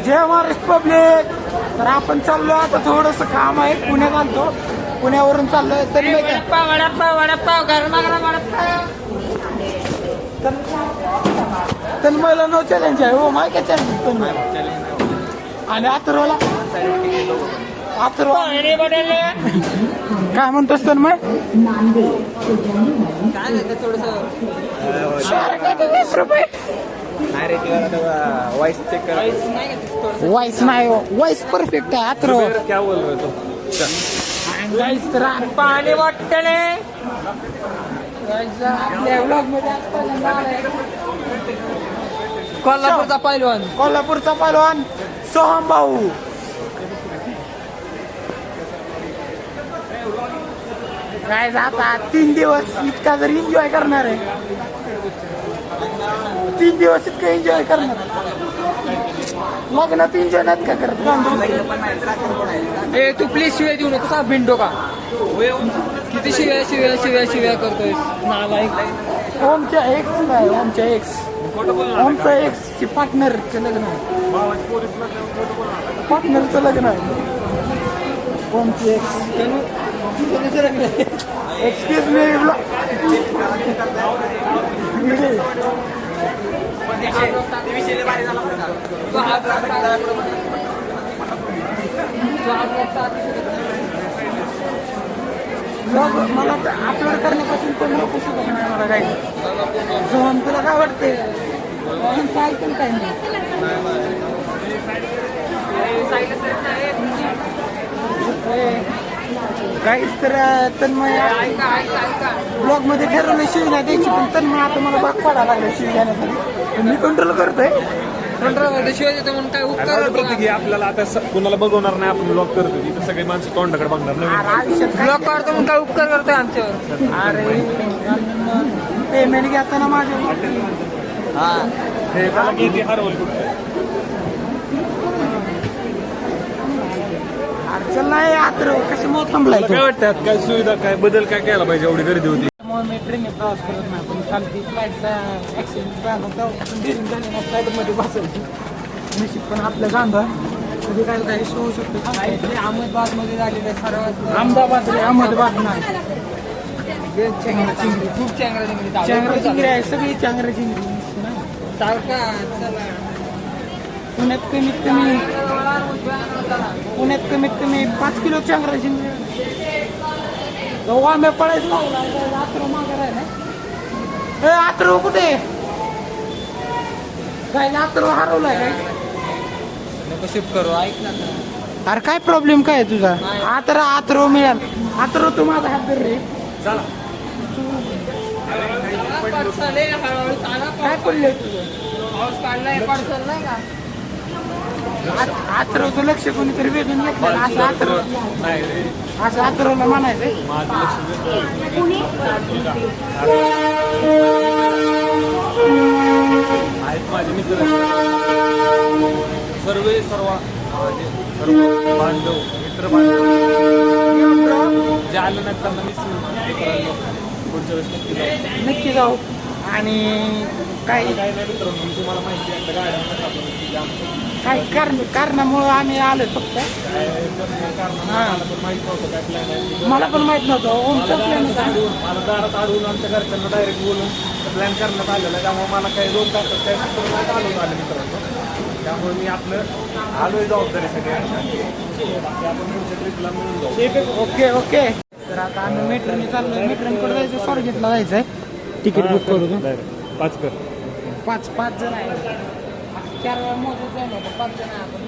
जय Maharashtra public. तर आपण चाललो आता थोडस काम आहे पुण्यात आलतो पुण्यावरून चाललोय तरी तन्मयला नो चॅलेंज आहे हो माय काय चॅलेंज आणि अथर्वला काय म्हणतोस तन्मय वॉइस चेक कर वॉइस नाही वॉइस परफेक्ट आहे अथर्व क्या बोल रहे हो पाणी वाटतले आपल्या व्लॉग मध्ये कोल्हापूरचा पहिलवान सोहम भाऊ काय जाता 3 दिवस इतका जर एन्जॉय करणार आहे 3 दिवस इतकं एन्जॉय करणार लग्नात एन्जॉय नाही का करत तू प्लीज शिव्या देऊ नको भिंडो का किती शिव्या शिव्या शिव्या शिव्या करतोय ओमच्या एक्स नाही ओमच्या एक्स ओमचं एक्स ची पार्टनरचं लग्न आहे पार्टनरचं लग्न आहे ओमची एक्स एक्सक्यूज मी मला अपलोड करण्यापासून कोण नको शकत नाही मला काही सोहम तुला काय वाटते ऐकून काय नाही काहीच तर तन्मय ब्लॉग मध्ये ठरवलं शिवण्या द्यायची पण तन्मय आता मला भाग पडायला लागला शिव घेण्यासाठी मी कंट्रोल करतोय शिवाय देतो म्हणून काय उपकार प्रत्येकी आपल्याला आता कुणाला बघवणार नाही आपण ब्लॉग करतो तिथे सगळे माणसं तोंडाकडे बघणार नाही आयुष्यात ब्लॉग काढतो म्हणून काय उपकार करतोय आमच्यावर अरे पेमेंट घेताना माझ्या अडचण नाही आता कशी मोठ थांबलाय काय वाटतं काय सुविधा काय बदल काय केला पाहिजे एवढी गर्दी होती मी ट्रेनने प्रवास करत नाही पण काल ती फ्लाईटचा ॲक्सिडेंट झाला होता फ्लाईटमध्ये बसायची नशीब पण आपलं गांधा कधी काय काही इश्यू होऊ शकतो अहमदाबादमध्ये झालेलं सर्वात अहमदाबाद रे अहमदाबाद नाही चेंगरा चिंगरी खूप चेंगरा चिंगरी चांगरा चिंगरी आहे सगळी चांगरा चिंगरी पुण्यात कमीत कमी 5 किलो चांगरा चिंगरी आंब्या पडायचं आतरो मागे राहिला आतरो कुठे काय आतरो हरवलाय काय नको शिफ्ट करू ऐक ना अरे काय प्रॉब्लेम काय आहे तुझा आतरो मिळाल आतरो तू माझा हात धर रे काय पडले तुझं पाऊस काढलाय पार्सल नाही का आतरोचं लक्ष कोणीतरी वेगळं घेतलं असं आतरोला म्हणायचं आहेत माझे मित्र सर्व बांधव मित्र बांधव जे आलं नाही त्यांना पुढच्या वेळेस नक्की जाऊ आणि काही तुम्हाला माहिती आहे काही कारणामुळं आम्ही आलो फक्त मला पण माहित नव्हतं ओमचा प्लॅन होता मला दारात अडवून आमच्या घरच्यांना डायरेक्ट बोलून प्लॅन करण्यात आलेला त्यामुळे मला काही 2 तासात त्या आलं आलं मित्रांनो त्यामुळे मी आपलं आलोय जबाबदारीसाठी आपण पुढच्या ट्रिपला मिळून जाऊ ओके ओके तर आता आम्ही मेट्रोने चाललोय मेट्रोने कुठं जायचं स्वारगेटला जायचंय तिकीट बुक करू 5 कर 5 जण आहे 4 वेळा मोजत जाईल 5 जण आहे आपण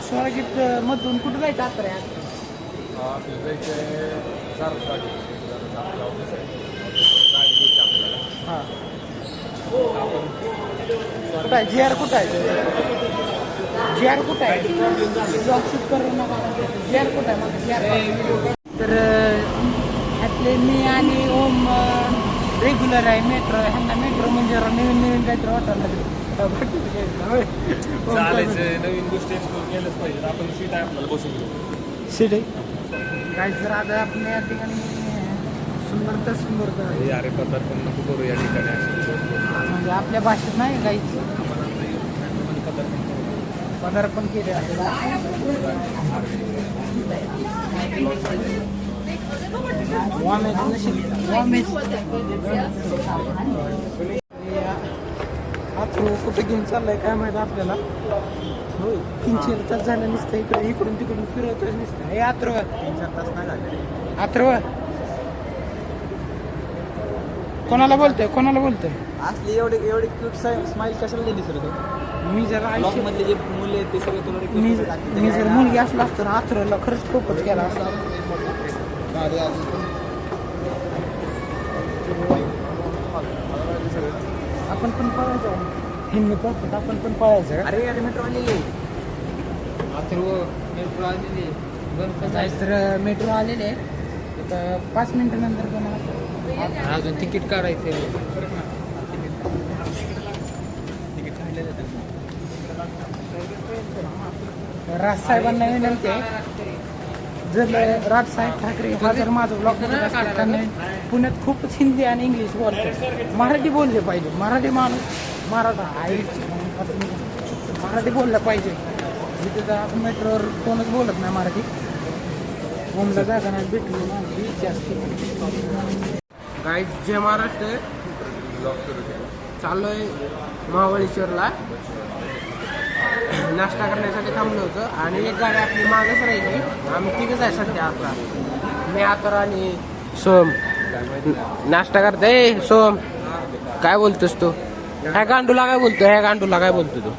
स्वारगेट मधून कुठं जायचं आता रे हां कुठं आहे GR कुठं आहे GR कुठं आहे ब्लॉग शूट करू नका GR कुठं आहे मग GR तर ह्यातले मी आणि ओम रेग्युलर आहे मेट्रो ह्यांना मेट्रो म्हणजे नवीन काहीतरी वाटायला लागलं नवीन गोष्टी एक्सप्लोर केलंच पाहिजे आपण सीट आहे आपल्याला बसून सीट आहे काय जर आता आपण या ठिकाणी समर्थ हे अरे पदार्पण नको करू या ठिकाणी असं. म्हणजे आपल्या भाषेत नाही काहीच पदार्पण केले कुठे घेऊन चाललंय काय माहिती आपल्याला. होय 3-4 तास झालं नुसतं इकडून तिकडून फिरवतोय नुसतं. हे अथर्व 3-4 तास नाही झाले. अथर्व कोणाला बोलतोय असली एवढे क्यूट स्माइल कशाला दिली सर मी जर आयुष्य मधले जे मुले आहेत ते सगळे तुला मी जर मुलगी असला असतो ना अथर्वला खरंच प्रपोज केला असता. आपण पण पळायचं हिंदी पळतात आपण पण पळायचं. अरे मेट्रो आलेली तर मेट्रो आलेले तर 5 मिनिटानंतर कोणाला अजून तिकीट काढायचं. राजसाहेबांना विनंती आहे जर राजसाहेब ठाकरे हा जर माझा ब्लॉग त्यांनी पुण्यात खूपच हिंदी आणि इंग्लिश बोलतो. मराठी बोलले पाहिजे. मराठी माणूस मराठा आहे मराठी बोललं पाहिजे. इथे तर आपण मेट्रोवर कोणच बोलत नाही मराठी. होमला जागा नाही भेटली माझी इच्छा असते. गाईज जय महाराष्ट्र. चाललोय महाबळेश्वरला नाश्ता करण्यासाठी थांबलो होतं आणि एक गाडी आपली मागच राहिली. आम्ही तिघच आहे सध्या आता. मी आता आणि सोम नाश्ता करतोय. सोम काय बोलतोस तू? ह्या गांडूला काय बोलतो तू?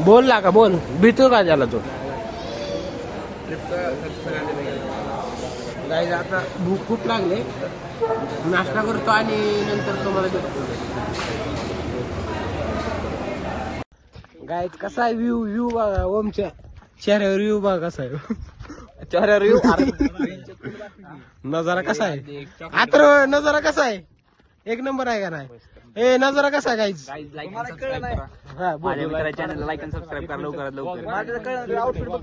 बोल ना का बोल. भीतो का त्याला तू? गाईज आता भूक खूप लागले. नाश्ता करतो आणि नंतर तुम्हाला भेटतो. गाईज कसा आहे व्ह्यू बघा. ओमच्या चेहऱ्यावर व्ह्यू बघा कसा आहे. चेहऱ्यावर नजारा कसा आहे? आता नजारा कसा आहे? एक नंबर आहे का नाही? ए नजारा कसा आहे गाईज? चॅनलला लाईक आणि सबस्क्राईब करा लवकर. आउटफिट बघ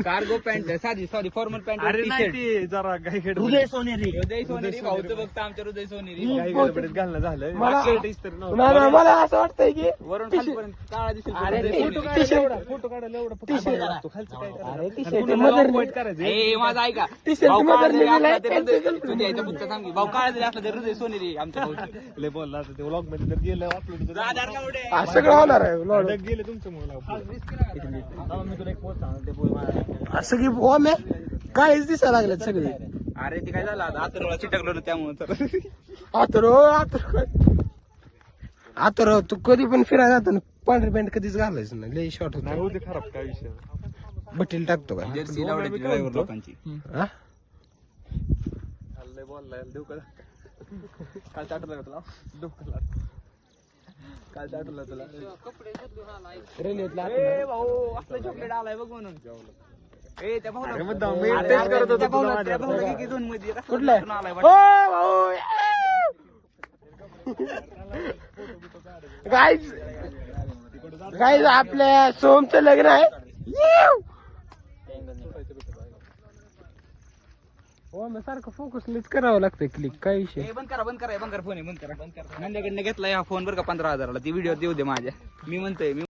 कार्गो पॅन्ट साधी सॉरी फॉर्मल पॅन्ट जरा काही हृदय सोनेरी भाऊचं बघता आमच्या हृदय सोनेरी घालणं झालं. मला असं वाटतंय की वरून खालीपर्यंत काळा दिसेल. फोटो काढायला एवढं माझा ऐका भाऊ काळा जरी असला तर हृदय सोनेरी आमच्या लय बोलला ते व्लॉग मध्ये जर गेलं अपलोड सगळं होणार आहे. गेले तुमच्यामुळे मी तुला एक पोस्ट सांगतो ते बोल. असं की ओम आहे काळीच दिसायला लागलेत सगळे. अरे ते काय झालं आता चिटकलो त्यामुळे आता तू कधी पण फिरायला जातो ना पांढरी पॅन्ट कधीच घालायचं ना. लय शॉर्ट होत होते खराब काय विषय. बटील टाकतो का? जर्सी लावण्याची ड्रायव्हर लोकांची हा बोललाय देऊ का? काल चाटला तुला काल चाटला तुला रेल्वेतला भाऊ असलं चॉकलेट आलाय बघ म्हणून. ए त्या भाऊ कुठला गाईज आपल्या सोमचं लग्न आहे. हो मग सारखं फोकस नीट करावं लागतं क्लिक. काय विषय? बंद करा फोन बंद करा. नंद्याकडनं घेतला हा फोन बरं का 15,000ला. ती व्हिडिओ देऊ दे माझ्या. मी म्हणतोय मी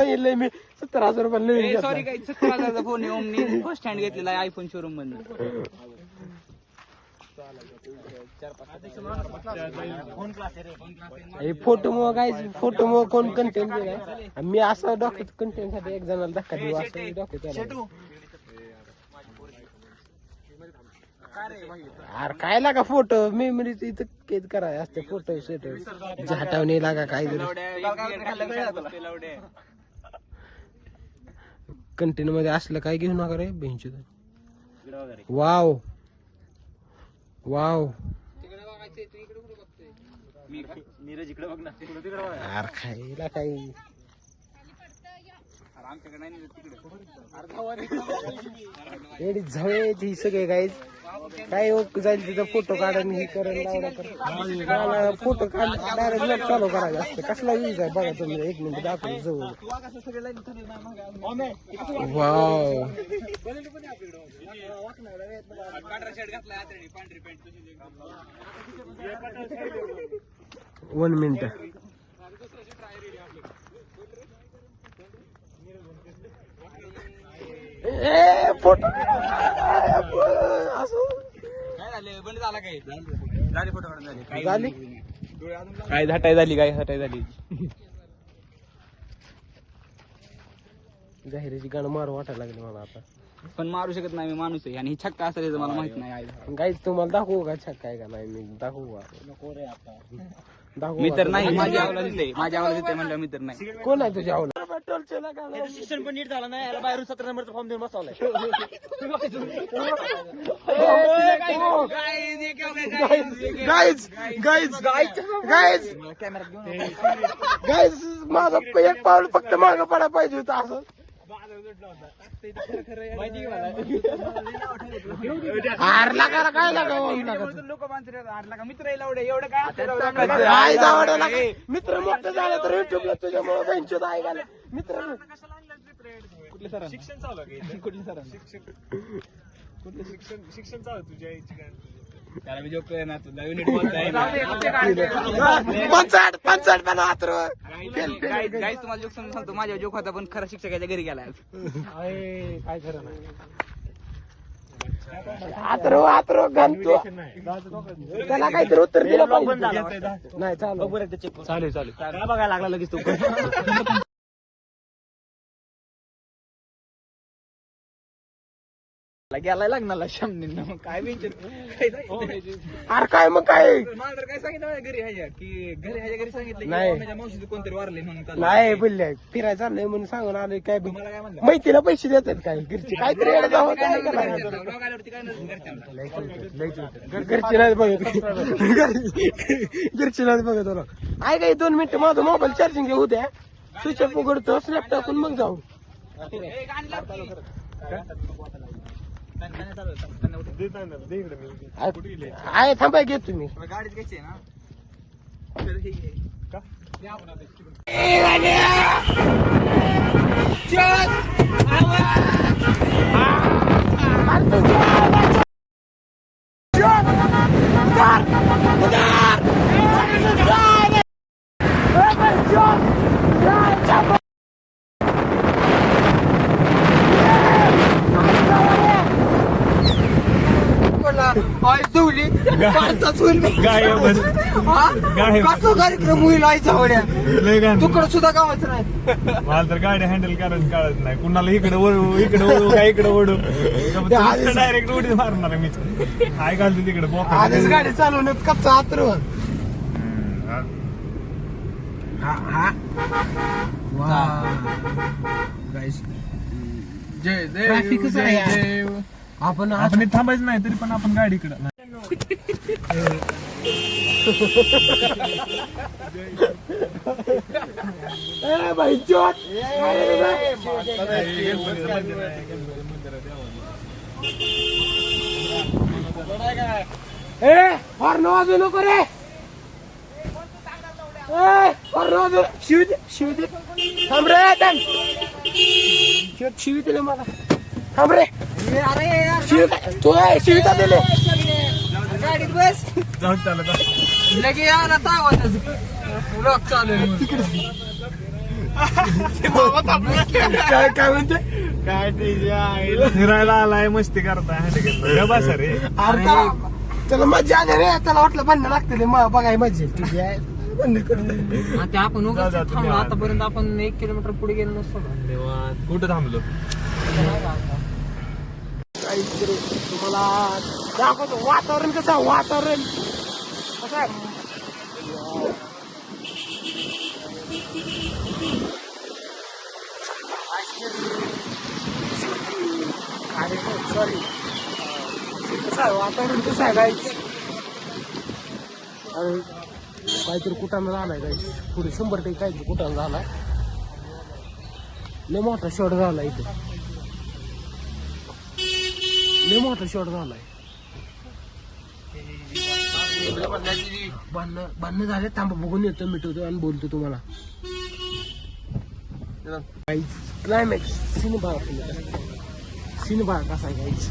17,000 रुपये सॉरी काही 17,000चा फोन आहे. मी फर्स्ट हँड घेतलेला आहे आयफोन शोरूम मधून. फोटो मग काय फोटो मग कोण कंटेंट दिलाय. मी असं डॉक्टर कंटेंट साठी एक जणाला धक्का देऊ असं डॉक्टर. अरे काय लागा फोटो मेमरीच इथं केद कराय असते. फोटो सेट झाटावणे लागा काय कंटेंट मध्ये असलं काय घेऊ नका रे बेंच. वाव वाव नीरज इकडे बघ ना. अरे खायला काही एवढी झळे ती सगळे गाईज काय जाईल तिथं फोटो काढून हे करेल लावला तर मला फोटो काढ डायरेक्ट ब्लॉग चालू करायचं असतं. कसला यूज आहे बघा तुम्ही, 1 मिनिट दाखवतो जवळ. Wow 1 minute. फोटो बंद झाला काय झाली फोटो काढून झाली काय हटाई झाली काय हटाई झाली. जाहिराची गाणं मारू वाटायला लागले मला आता. पण मारू शकत नाही मी, माणूस आहे. आणि छक्का असेल मला माहित नाही आहे. गाईच तुम्हाला दाखवू का छक्का आहे का नाही? मी दाखवू का? दाखवू मी का? तर नाही, माझ्या आवला देते, माझ्या आवला देते म्हणलं मी तर नाही. कोण आहे तुझ्या आवला? शिक्षण पण नीट झालं नाही, याला बाहेरून 17 नंबरचा फॉर्म देऊन बसवलाय. गाईज माझं एक पाऊल फक्त मागं पडायला पाहिजे होतं असं. हारला करा काय लागा मित्र एवढं काय मित्र मोठं झालं तर युट्यूबला तुझ्यामुळे बेंचत आहे का मित्र. कुठले सर शिक्षण चालू आहे का? कुठले सर शिक्षण चालू आहे तुझ्या आईची काय? त्याला मी जोक ना तुला युनिट बोलताय गाईस तुम्हाला जोक समजून सांगतो. माझ्या जोक होता पण खरं शिक्षकाच्या घरी गेला. काय खरं नाही. आतरो घालतो त्याला काहीतरी उत्तर दिलं पाहिजे. नाही चालू चालेल काय बघायला लागला लगेच तू. गेलाय लागणार शामनींना मग काय अरे काय मग काय मला तर काय सांगितलं घरी ह्याच्या की घरी सांगितलं नाही. माझ्या मावशीचं कोणतरी वारले म्हणून नाही बोलले फिरायला चाललंय म्हणून सांगून आलोय. काय मला काय म्हणलं मैत्रीला पैसे देतात काय घरचे काहीतरी येडं जावं काय करायचं? घरची नाही बघत घरची नाही बघत तुला आहे काय 2 मिनिटं माझं मोबाईल चार्जिंग घेऊ द्या. स्विच ऑफ उघडतो स्नॅप टाकून मग जाऊ. आहे थांबाय घेत तुम्ही गाडीत घ्यायची ना कार्यक्रम होईल आईचा तुकडं सुद्धा गावाचं नाही. मला तर गाडी हँडल करायला कळत नाही. कुणाला इकडे वळू इकडे वळू काय इकडे वळू डायरेक्ट उडी मारणार मी. काय घालते तिकडे आधीच गाडी चालवण्यात कच्चा आत्र. ट्रॅफिकच आहे. आपण थांबायचं नाही तरी पण आपण गाडी इकडं भाई जोत हॉर्न वाजू नको रे. हॉर्न वाजू शिव दे थांब रे. शिवी दिले मला थांब रे. तू शिविता दिले गाडीत बस जाऊन त्याला लगे आला तावत ब्लॉक चालू काय म्हणते काय फिरायला आलाय मस्ती करताय बस रे. त्याला मजा आली रे. त्याला वाटलं भांडण लागतं बघाय मजा. ठीक आहे बंद करतो आपण थांबलो आतापर्यंत. आपण 1 किलोमीटर पुढे गेलो नसतो. कुठं थांबलो तुम्हाला दाखवतो वातावरण कसं आहे. वातावरण कसं आहे. सॉरी कसं आहे वातावरण कसं आहे गाईच. अरे काहीतरी कुटाणा झालाय गाईच. पुढे 100% काहीतरी कुटाणा झालाय. लय मोठा शॉट झाला इथे. लय मोठा शॉट झालाय. भांडणं झाले थांबा बघून येतो मिटवतो आणि बोलतो तुम्हाला क्लायमॅक्स सीन बघा कसा आहे गाईच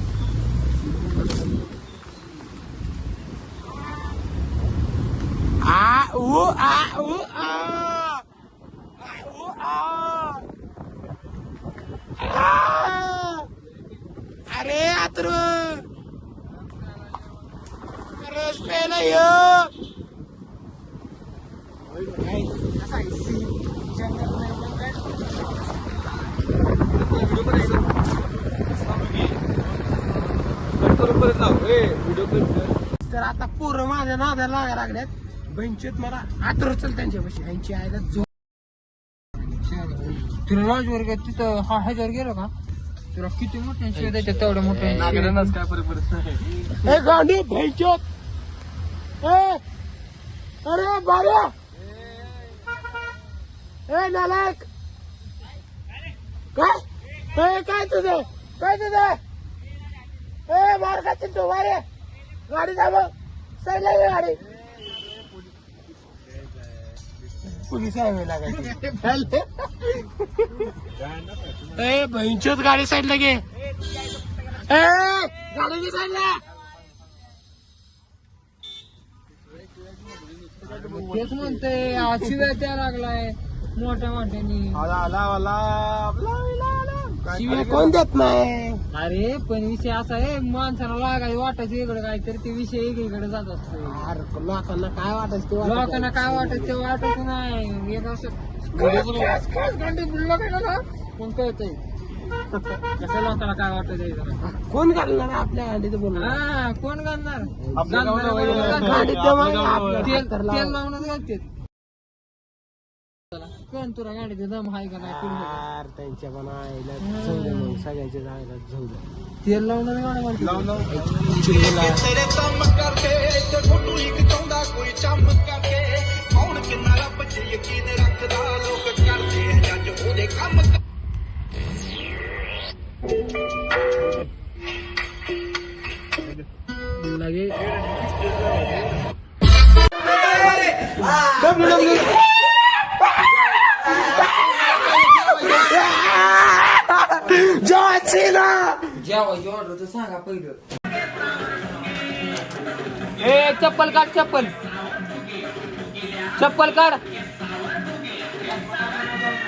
अरे आतरू रस पेला तर आता पोरं माझ्या नादाला लागायला लागल्यात बंचेत मला आतर चल त्यांच्यापाशी यांची आयला झोप तुला राजवर्ग तिथं ह्याच्यावर गेलो का तुला किती मोठे शिव द्यायचे तेवढ्या मोठे काय फरक पडत नाही. गांडी भैंचोत अरे बाऱ्या नालायक काय तुझं मार का चिंटू बारे गाडी थांब साईडला ये गाडी पोलीस आहे लागायची भैंचोत गाडी साईडला घे गाडी घे साईडला तेच म्हणते शिव्या त्या लागलाय मोठ्या मोठ्यानी शिव्या कोण देत नाही अरे पण विषय असा आहे माणसाला लागायला वाटायचं इकडे काय तर ते विषय इकडे जात असतो अरे लोकांना काय वाटायचं लोकांना काय वाटायचं ते वाटायचं नाही एक असं गांडी बुडलं गेलं ना मग कळतंय कसं लोकांना काय वाटत कोण घालणार आपल्या गाडीत बोल हा कोण घालणार तेल लावूनच घालते कोण तुला गाडीचं दम आहे का नाही त्यांच्या पण आईला सगळ्याच्या जायला जाऊ तेल लावूनच लगे जेव्हा तर सांगा पहिलं चप्पल काढ चप्पल काढ